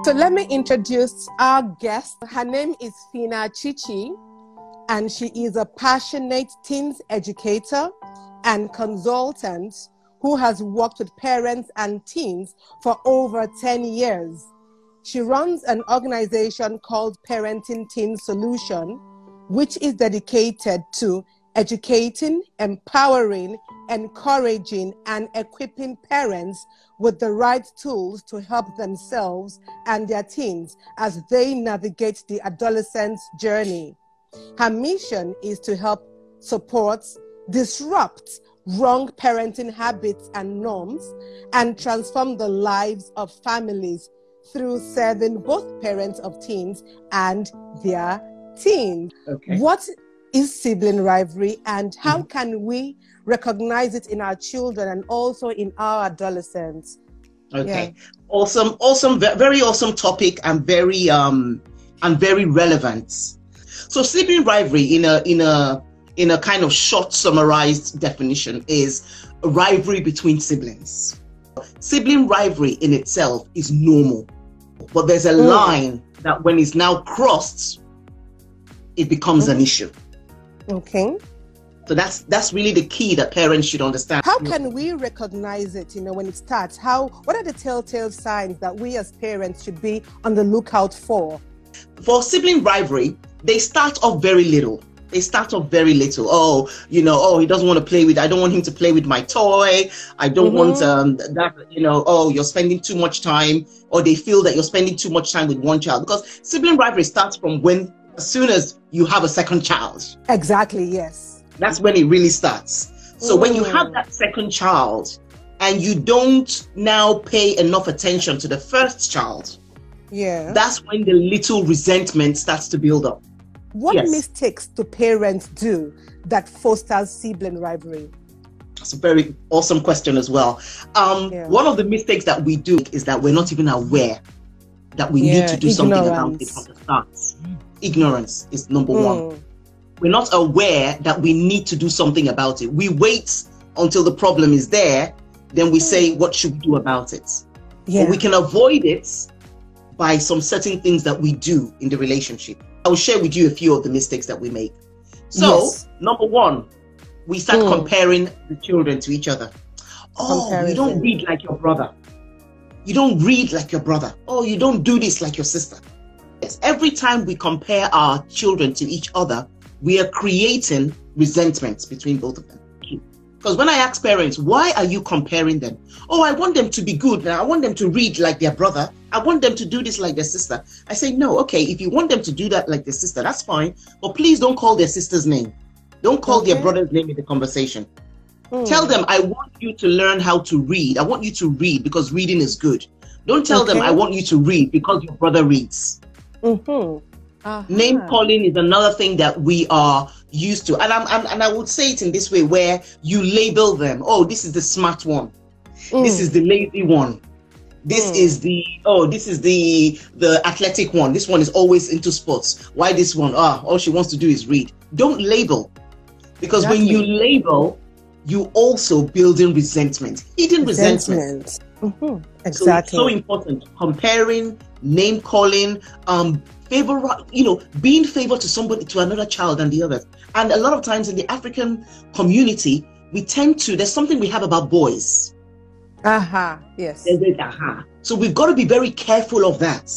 So let me introduce our guest. Her name is Fina Chichi, and she is a passionate teens educator and consultant who has worked with parents and teens for over 10 years. She runs an organization called Parenting Teen Solution, which is dedicated to educating, empowering, encouraging, and equipping parents with the right tools to help themselves and their teens as they navigate the adolescence journey. Her mission is to help support, disrupt wrong parenting habits and norms, and transform the lives of families through serving both parents of teens and their teens. Okay. What is sibling rivalry, and how can we recognize it in our children and also in our adolescents? Okay. Yeah. Awesome, very awesome topic, and very relevant. So sibling rivalry in a kind of short summarized definition is a rivalry between siblings. Sibling rivalry in itself is normal, but there's a line that when it's now crossed, it becomes an issue. Okay. So that's really the key that parents should understand. How can we recognize it, when it starts? What are the telltale signs that we as parents should be on the lookout for? For sibling rivalry, they start off very little. Oh, he doesn't want to play with, I don't want him to play with my toy. I don't want you're spending too much time, or they feel that you're spending too much time with one child. Because sibling rivalry starts from as soon as you have a second child. Exactly, yes. That's when it really starts. So when you have that second child and you don't now pay enough attention to the first child, that's when the little resentment starts to build up. What mistakes do parents do that fosters sibling rivalry? That's a very awesome question as well. One of the mistakes that we do is that we're not even aware that we need to do something about it from the start. Ignorance is number one. We're not aware that we need to do something about it. We wait until the problem is there, then we say, what should we do about it? But we can avoid it by some certain things that we do in the relationship. I will share with you a few of the mistakes that we make. So, number one, we start comparing the children to each other. Oh, you don't read like your brother. You don't read like your brother. Oh, you don't do this like your sister. Yes, every time we compare our children to each other, we are creating resentments between both of them. Because when I ask parents, why are you comparing them? Oh, I want them to be good. I want them to read like their brother. I want them to do this like their sister. I say, no, okay, if you want them to do that like their sister, that's fine. But please don't call their sister's name. Don't call their brother's name in the conversation. Tell them, I want you to learn how to read. I want you to read because reading is good. Don't tell them, I want you to read because your brother reads. Name calling is another thing that we are used to, and I would say it in this way, where you label them. Oh, this is the smart one. This is the lazy one. This is the athletic one. This one is always into sports. Why this one? All she wants to do is read. Don't label, because when you label, you also build in resentment, hidden resentment. Exactly. So important. Comparing, name calling, being favored to another child than the others. And a lot of times in the African community, there's something we have about boys. Yes. So we've got to be very careful of that,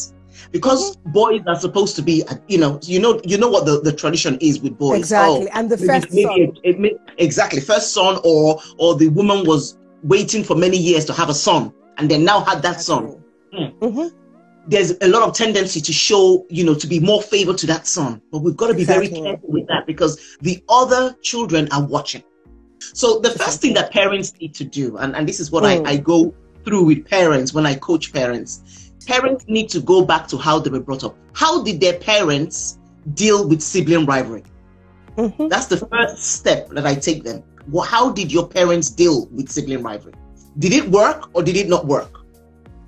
because boys are supposed to be, you know what the tradition is with boys. Exactly. And the first son. Exactly. First son, or the woman was waiting for many years to have a son and then now had that son. There's a lot of tendency to show, to be more favored to that son. But we've got to be very careful with that, because the other children are watching. So the first thing that parents need to do, and this is what I go through with parents when I coach parents, parents need to go back to how they were brought up. How did their parents deal with sibling rivalry? That's the first step that I take them. Well, how did your parents deal with sibling rivalry? Did it work or did it not work?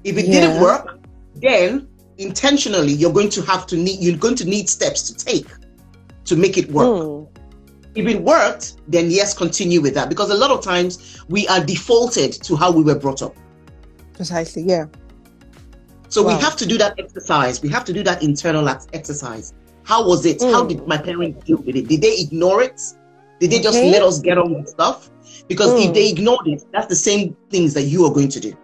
If it didn't work, then intentionally you're going to need steps to take to make it work. If it worked, then yes, continue with that, because a lot of times we are defaulted to how we were brought up. Precisely, yeah. So we have to do that exercise. We have to do that internal exercise. How was it? How did my parents deal with it? Did they ignore it? Did they just let us get on with stuff? Because if they ignored it, that's the same things that you are going to do.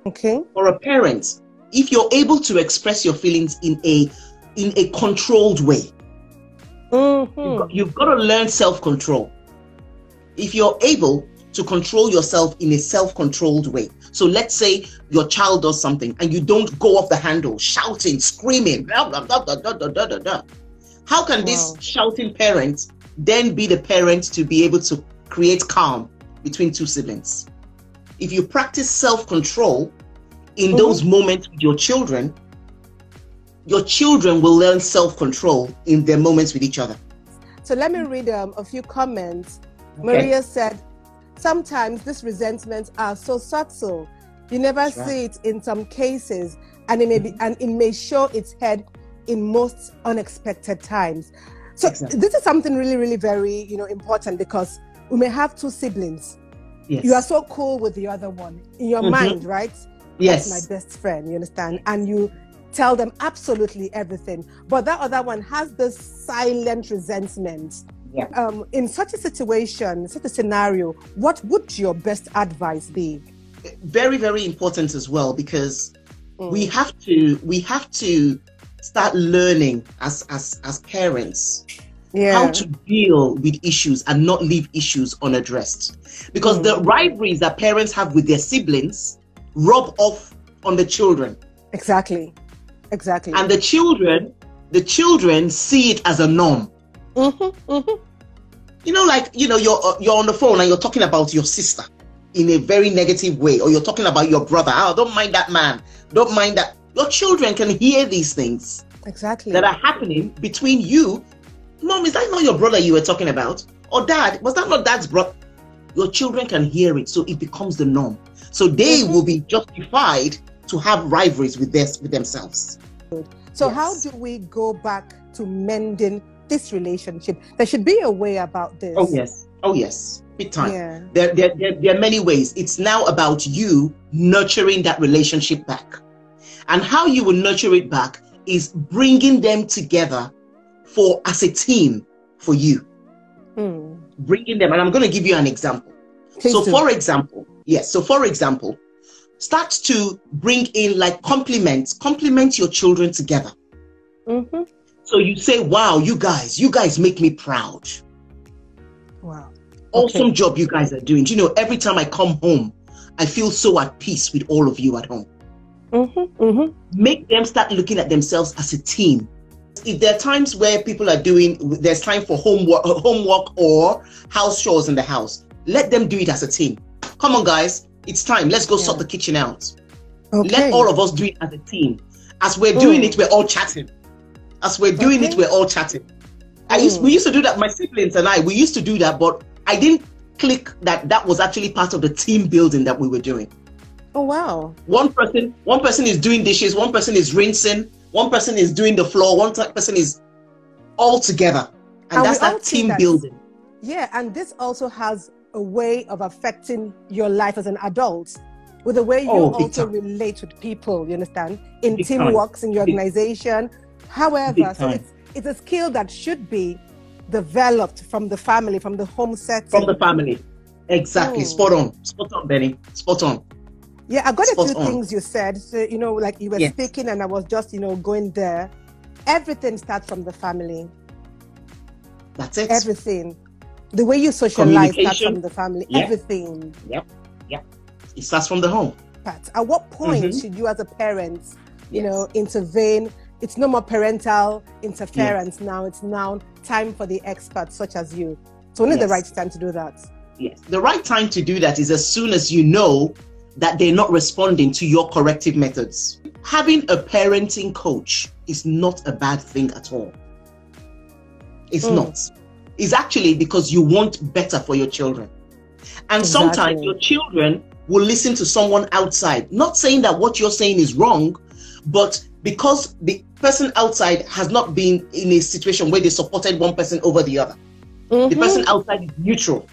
Okay. For a parent, if you're able to express your feelings in a controlled way, you've got to learn self-control. If you're able to control yourself in a self-controlled way. So let's say your child does something and you don't go off the handle, shouting, screaming, blah, blah, blah, blah, blah, blah, blah, blah. How can this shouting parent then be the parent to be able to create calm between two siblings? If you practice self-control in those moments with your children will learn self-control in their moments with each other. So let me read a few comments. Maria said, sometimes these resentments are so subtle. You never see it in some cases, and it may show its head in most unexpected times. So this is something really, really very, important, because we may have two siblings. Yes. You are so cool with the other one in your mind, right? Yes. That's my best friend, you understand? And you tell them absolutely everything. But that other one has this silent resentment. Yeah. In such a situation, such a scenario, what would your best advice be? Very, very important as well, because we have to start learning as parents how to deal with issues and not leave issues unaddressed. Because the rivalries that parents have with their siblings rub off on the children. Exactly. And the children see it as a norm. You're on the phone and you're talking about your sister in a very negative way, or you're talking about your brother. Oh, don't mind that man. Don't mind that. Your children can hear these things that are happening between you. Mom, is that not your brother you were talking about? Or dad, was that not dad's brother? Your children can hear it, so it becomes the norm. So they will be justified to have rivalries with themselves. So how do we go back to mending this relationship? There should be a way about this. Oh yes, big time. Yeah. There are many ways. It's now about you nurturing that relationship back. And how you will nurture it back is bringing them together as a team for you. Bringing them, and I'm going to give you an example. For example, start to bring in like compliment your children together. So you say, wow, you guys make me proud. Wow. Awesome job you guys are doing. Every time I come home, I feel so at peace with all of you at home. Make them start looking at themselves as a team. If there are times where people are there's time for homework or house chores in the house, let them do it as a team. Come on, guys, it's time. Let's go sort the kitchen out. Let all of us do it as a team. As we're doing it, we're all chatting. We used to do that, my siblings and I, we used to do that, but I didn't click that was actually part of the team building that we were doing. Oh, wow. One person is doing dishes, one person is rinsing, one person is doing the floor, one person is all together. And that's that team building. Yeah, and this also has a way of affecting your life as an adult, with the way you also relate with people, you understand? In teamworks, in your organization. However, so it's a skill that should be developed from the family, from the home setting. From the family. Exactly. Spot on, Benny. Spot on. Yeah, I got a few things you said. So, like you were speaking and I was just, going there. Everything starts from the family. That's it. Everything. The way you socialize starts from the family. Everything. Yep. It starts from the home. But at what point should you as a parent, intervene? It's no more parental interference now. It's now time for the experts such as you. It's only the right time to do that. Yes. The right time to do that is as soon as you know that they're not responding to your corrective methods. Having a parenting coach is not a bad thing at all. It's not. It's actually because you want better for your children. And sometimes your children will listen to someone outside. Not saying that what you're saying is wrong, but because the person outside has not been in a situation where they supported one person over the other. The person outside is neutral.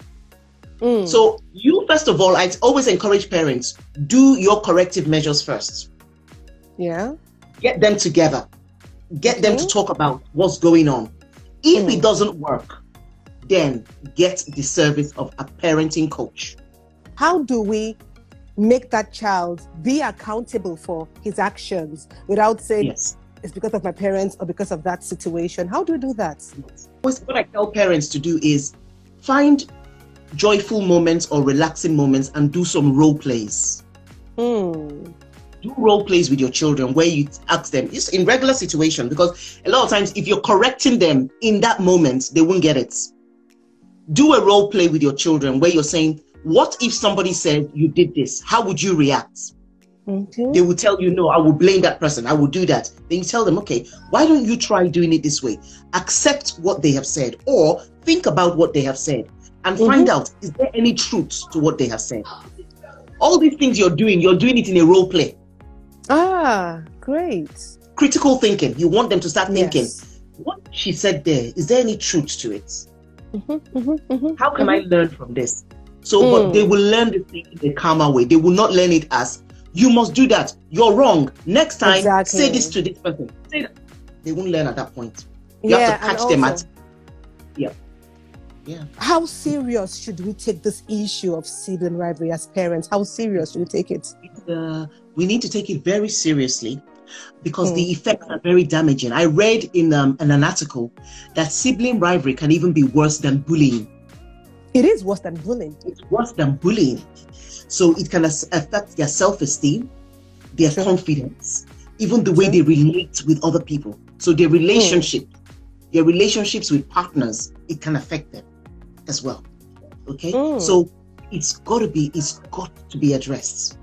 So you, first of all, I always encourage parents, do your corrective measures first. Yeah. Get them together. Get them to talk about what's going on. If it doesn't work, then get the service of a parenting coach. How do we make that child be accountable for his actions without saying it's because of my parents or because of that situation? How do we do that? What I tell parents to do is find joyful moments or relaxing moments and do some role plays. Do role plays with your children where you ask them, it's in regular situation, because a lot of times if you're correcting them in that moment, they won't get it. Do a role play with your children where you're saying, what if somebody said you did this? How would you react? They will tell you, no, I will blame that person. I will do that. Then you tell them, okay, why don't you try doing it this way? Accept what they have said, or think about what they have said and find out, is there any truth to what they have said? All these things you're doing it in a role play. Ah, great. Critical thinking. You want them to start thinking, what she said there, is there any truth to it? How can I learn from this? So, but they will learn the thing in a calmer way. They will not learn it as, you must do that. You're wrong. Next time, say this to this person. Say that. They won't learn at that point. You have to catch them at... How serious should we take this issue of sibling rivalry as parents? How serious should we take it? We need to take it very seriously because the effects are very damaging. I read in an article that sibling rivalry can even be worse than bullying. It is worse than bullying. It's worse than bullying. So it can affect their self-esteem, their confidence, even the way they relate with other people. So their relationships with partners, it can affect them as well. Okay? So it's got to be addressed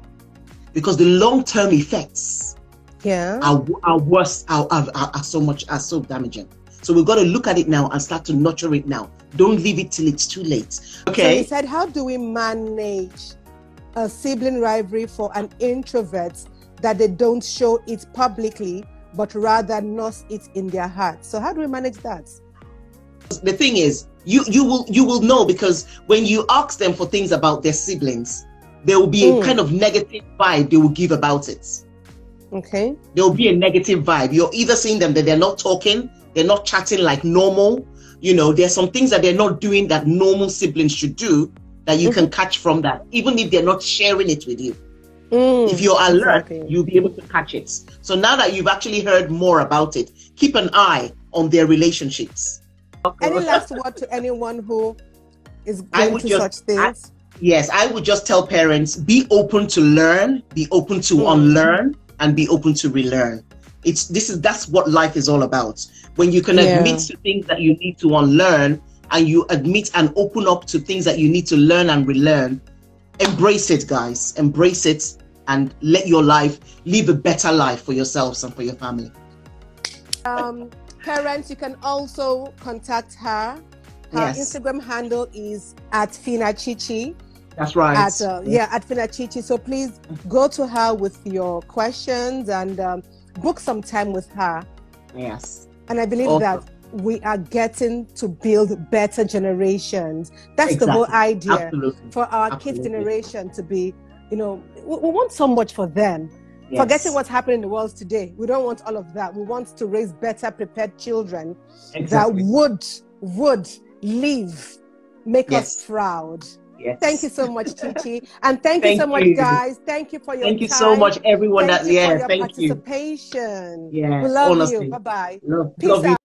because the long-term effects are worse, are so damaging. So we've got to look at it now and start to nurture it now. Don't leave it till it's too late. Okay. So you said, how do we manage a sibling rivalry for an introvert that they don't show it publicly, but rather nurse it in their heart? So how do we manage that? The thing is, you will know, because when you ask them for things about their siblings, there will be a kind of negative vibe they will give about it. Okay. There will be a negative vibe. You're either seeing them that they're not talking, they're not chatting like normal. You know, there's some things that they're not doing that normal siblings should do that you can catch from that, even if they're not sharing it with you. If you're alert, you'll be able to catch it. So now that you've actually heard more about it, keep an eye on their relationships. Any last word to anyone who is going through such things? Yes, I would just tell parents, be open to learn, be open to unlearn, and be open to relearn. That's what life is all about. When you can admit to things that you need to unlearn, and you admit and open up to things that you need to learn and relearn, embrace it, guys. Embrace it and let your life live a better life for yourselves and for your family. Parents, you can also contact her. Her Instagram handle is @FinaChichi. That's right. At FinaChichi. So please go to her with your questions and book some time with her. Yes. And I believe that we are getting to build better generations. That's the whole idea for our kids' generation to be, you know, we want so much for them. Forgetting what's happening in the world today. We don't want all of that. We want to raise better prepared children that would live, make us proud. Yes. Thank you so much, Chichi. And thank you so much, guys. Thank you for your time. Thank you so much, everyone. Thank you for your participation. Yes, we love honestly. you. Bye-bye. Love you.